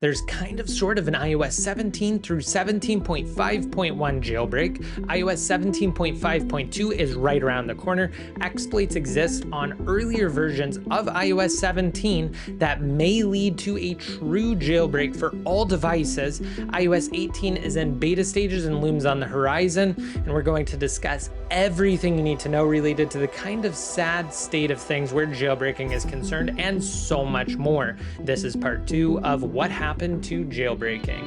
There's kind of sort of an iOS 17 through 17.5.1 jailbreak. iOS 17.5.2 is right around the corner. Exploits exist on earlier versions of iOS 17 that may lead to a true jailbreak for all devices. iOS 18 is in beta stages and looms on the horizon, and we're going to discuss everything you need to know related to the kind of sad state of things where jailbreaking is concerned, and so much more. This is part 2 of what happened to jailbreaking.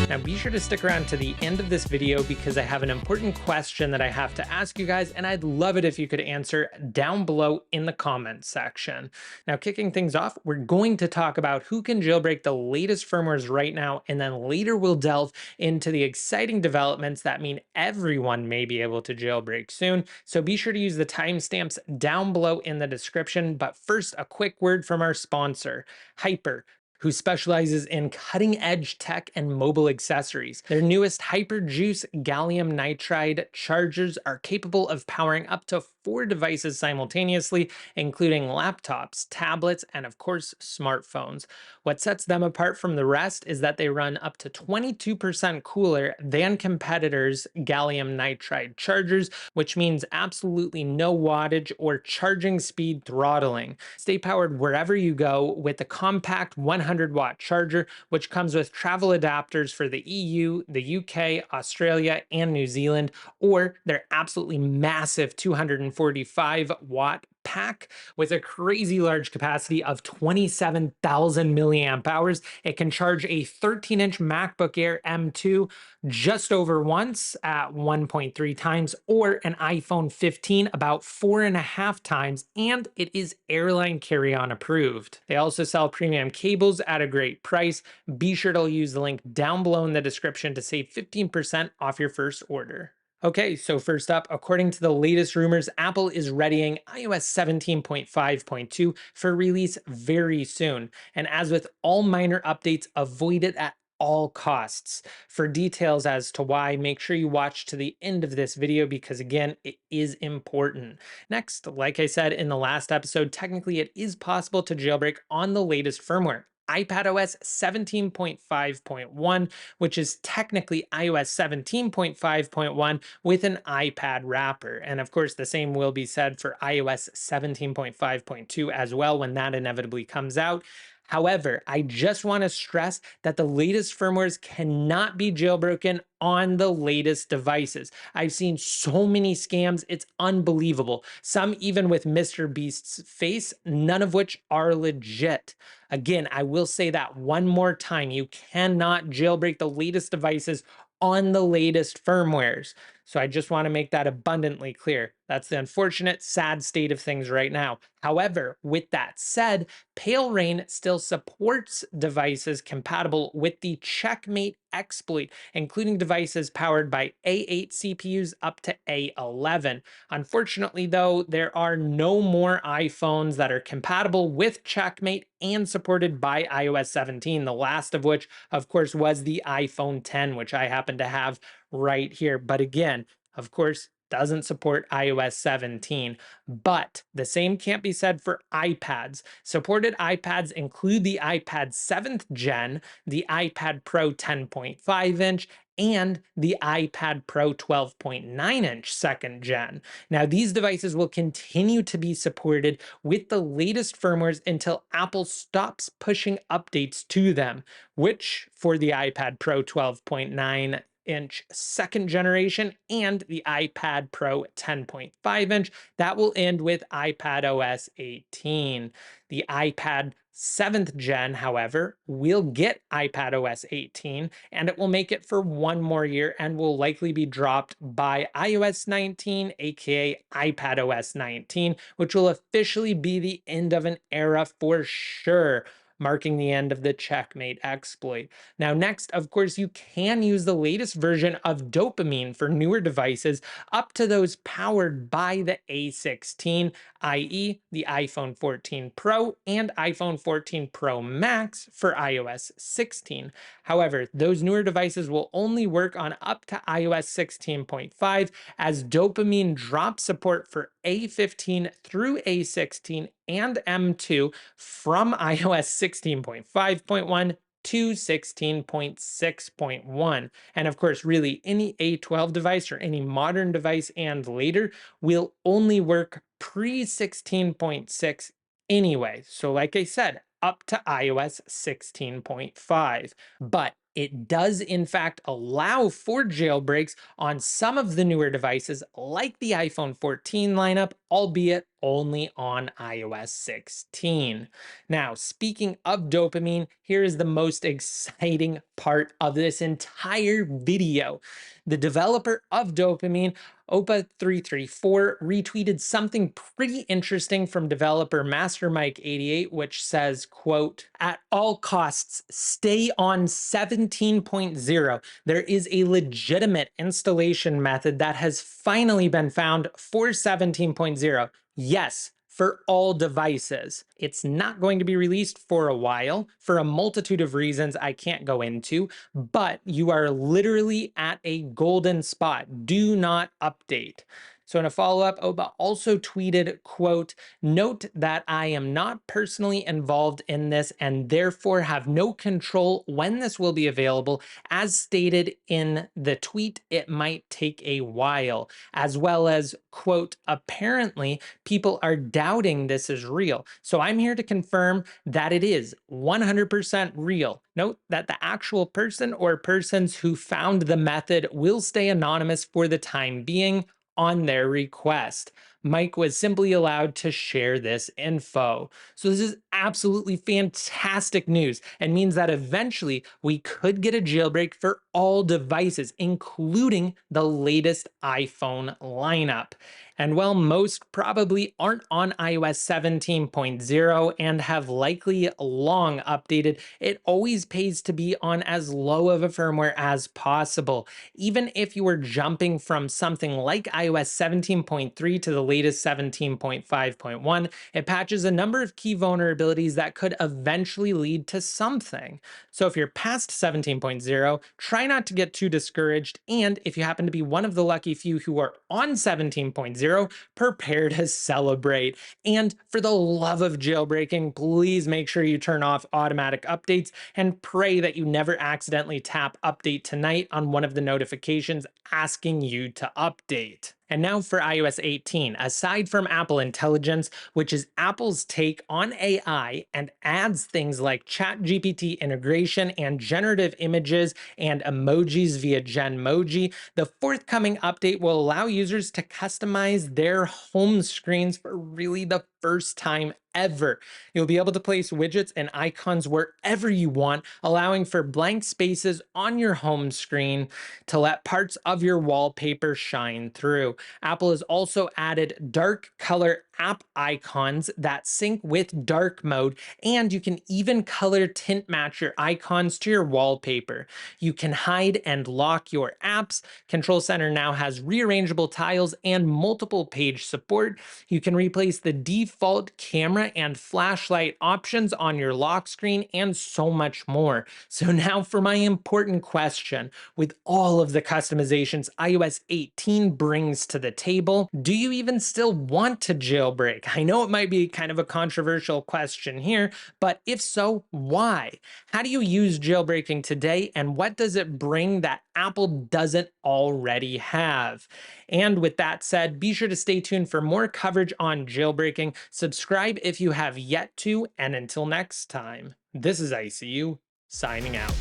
Now be sure to stick around to the end of this video because I have an important question that I have to ask you guys, and I'd love it if you could answer down below in the comments section. Now, kicking things off, we're going to talk about who can jailbreak the latest firmwares right now, and then later we'll delve into the exciting developments that mean everyone may be able to jailbreak soon. So be sure to use the timestamps down below in the description. But first, a quick word from our sponsor, Hyper, who specializes in cutting-edge tech and mobile accessories. Their newest HyperJuice gallium nitride chargers are capable of powering up to 4 devices simultaneously, including laptops, tablets, and of course, smartphones. What sets them apart from the rest is that they run up to 22% cooler than competitors' gallium nitride chargers, which means absolutely no wattage or charging speed throttling. Stay powered wherever you go with the compact 100-watt charger, which comes with travel adapters for the EU, the UK, Australia, and New Zealand, or their absolutely massive 245-watt pack with a crazy large capacity of 27,000 milliamp hours. It can charge a 13-inch MacBook Air M2 just over once at 1.3 times, or an iPhone 15 about 4.5 times, and it is airline carry-on approved. They also sell premium cables at a great price. Be sure to use the link down below in the description to save 15% off your first order. Okay, so first up, according to the latest rumors, Apple is readying iOS 17.5.2 for release very soon. And as with all minor updates, avoid it at all costs. For details as to why, make sure you watch to the end of this video because, again, it is important. Next, like I said in the last episode, technically it is possible to jailbreak on the latest firmware, iPadOS 17.5.1, which is technically iOS 17.5.1 with an iPad wrapper. And of course, the same will be said for iOS 17.5.2 as well when that inevitably comes out. However, I just want to stress that the latest firmwares cannot be jailbroken on the latest devices. I've seen so many scams, it's unbelievable. Some even with Mr. Beast's face, none of which are legit. Again, I will say that one more time, you cannot jailbreak the latest devices on the latest firmwares. So I just want to make that abundantly clear. That's the unfortunate, sad state of things right now. However, with that said, Pale Rain still supports devices compatible with the Checkmate exploit, including devices powered by A8 CPUs up to A11. Unfortunately, though, there are no more iPhones that are compatible with Checkmate and supported by iOS 17, the last of which, of course, was the iPhone 10, which I happen to have right here. But again, of course, doesn't support iOS 17, but the same can't be said for iPads. Supported iPads include the iPad 7th gen, the iPad Pro 10.5 inch, and the iPad Pro 12.9 inch 2nd gen. Now, these devices will continue to be supported with the latest firmwares until Apple stops pushing updates to them, which for the iPad Pro 12.9 inch 2nd generation and the iPad Pro 10.5 inch. That will end with iPadOS 18. The iPad 7th gen, however, will get iPadOS 18, and it will make it for one more year and will likely be dropped by iOS 19, aka iPadOS 19, which will officially be the end of an era for sure, marking the end of the Checkmate exploit. Now, next, of course, you can use the latest version of Dopamine for newer devices up to those powered by the A16, i.e. the iPhone 14 Pro and iPhone 14 Pro Max for iOS 16. However, those newer devices will only work on up to iOS 16.5 as Dopamine drops support for A15 through A16 and M2 from iOS 16.5.1 to 16.6.1. And of course, really any A12 device or any modern device and later will only work pre 16.6 anyway. So like I said, up to iOS 16.5. But it does in fact allow for jailbreaks on some of the newer devices like the iPhone 14 lineup, albeit only on iOS 16. Now, speaking of dopamine, here is the most exciting part of this entire video. The developer of dopamine, Opa334, retweeted something pretty interesting from developer MasterMike88, which says, quote, "At all costs, stay on 17.0. There is a legitimate installation method that has finally been found for 17.0. Yes, for all devices. It's not going to be released for a while for a multitude of reasons I can't go into, but you are literally at a golden spot. Do not update." So in a follow-up, Oba also tweeted, quote, "Note that I am not personally involved in this and therefore have no control when this will be available. As stated in the tweet, it might take a while," as well as, quote, "Apparently people are doubting this is real. So I'm here to confirm that it is 100% real. Note that the actual person or persons who found the method will stay anonymous for the time being on their request. Mike was simply allowed to share this info." So this is absolutely fantastic news and means that eventually we could get a jailbreak for all devices, including the latest iPhone lineup. And while most probably aren't on iOS 17.0 and have likely long updated, it always pays to be on as low of a firmware as possible. Even if you were jumping from something like iOS 17.3 to the latest 17.5.1, it patches a number of key vulnerabilities that could eventually lead to something. So if you're past 17.0, try not to get too discouraged, and if you happen to be one of the lucky few who are on 17.0, prepare to celebrate. And for the love of jailbreaking, please make sure you turn off automatic updates and pray that you never accidentally tap update tonight on one of the notifications asking you to update. And now for iOS 18, aside from Apple Intelligence, which is Apple's take on AI and adds things like ChatGPT integration and generative images and emojis via Genmoji, the forthcoming update will allow users to customize their home screens for really the first time ever. You'll be able to place widgets and icons wherever you want, allowing for blank spaces on your home screen to let parts of your wallpaper shine through. Apple has also added dark color app icons that sync with dark mode, and you can even color tint match your icons to your wallpaper. You can hide and lock your apps. Control Center now has rearrangeable tiles and multiple page support. You can replace the default camera and flashlight options on your lock screen and so much more. So now for my important question, with all of the customizations iOS 18 brings to the table, do you even still want to jailbreak? I know it might be kind of a controversial question here, but if so, why? How do you use jailbreaking today, and what does it bring that Apple doesn't already have? And with that said, be sure to stay tuned for more coverage on jailbreaking. Subscribe if you have yet to, and until next time, this is ICU signing out.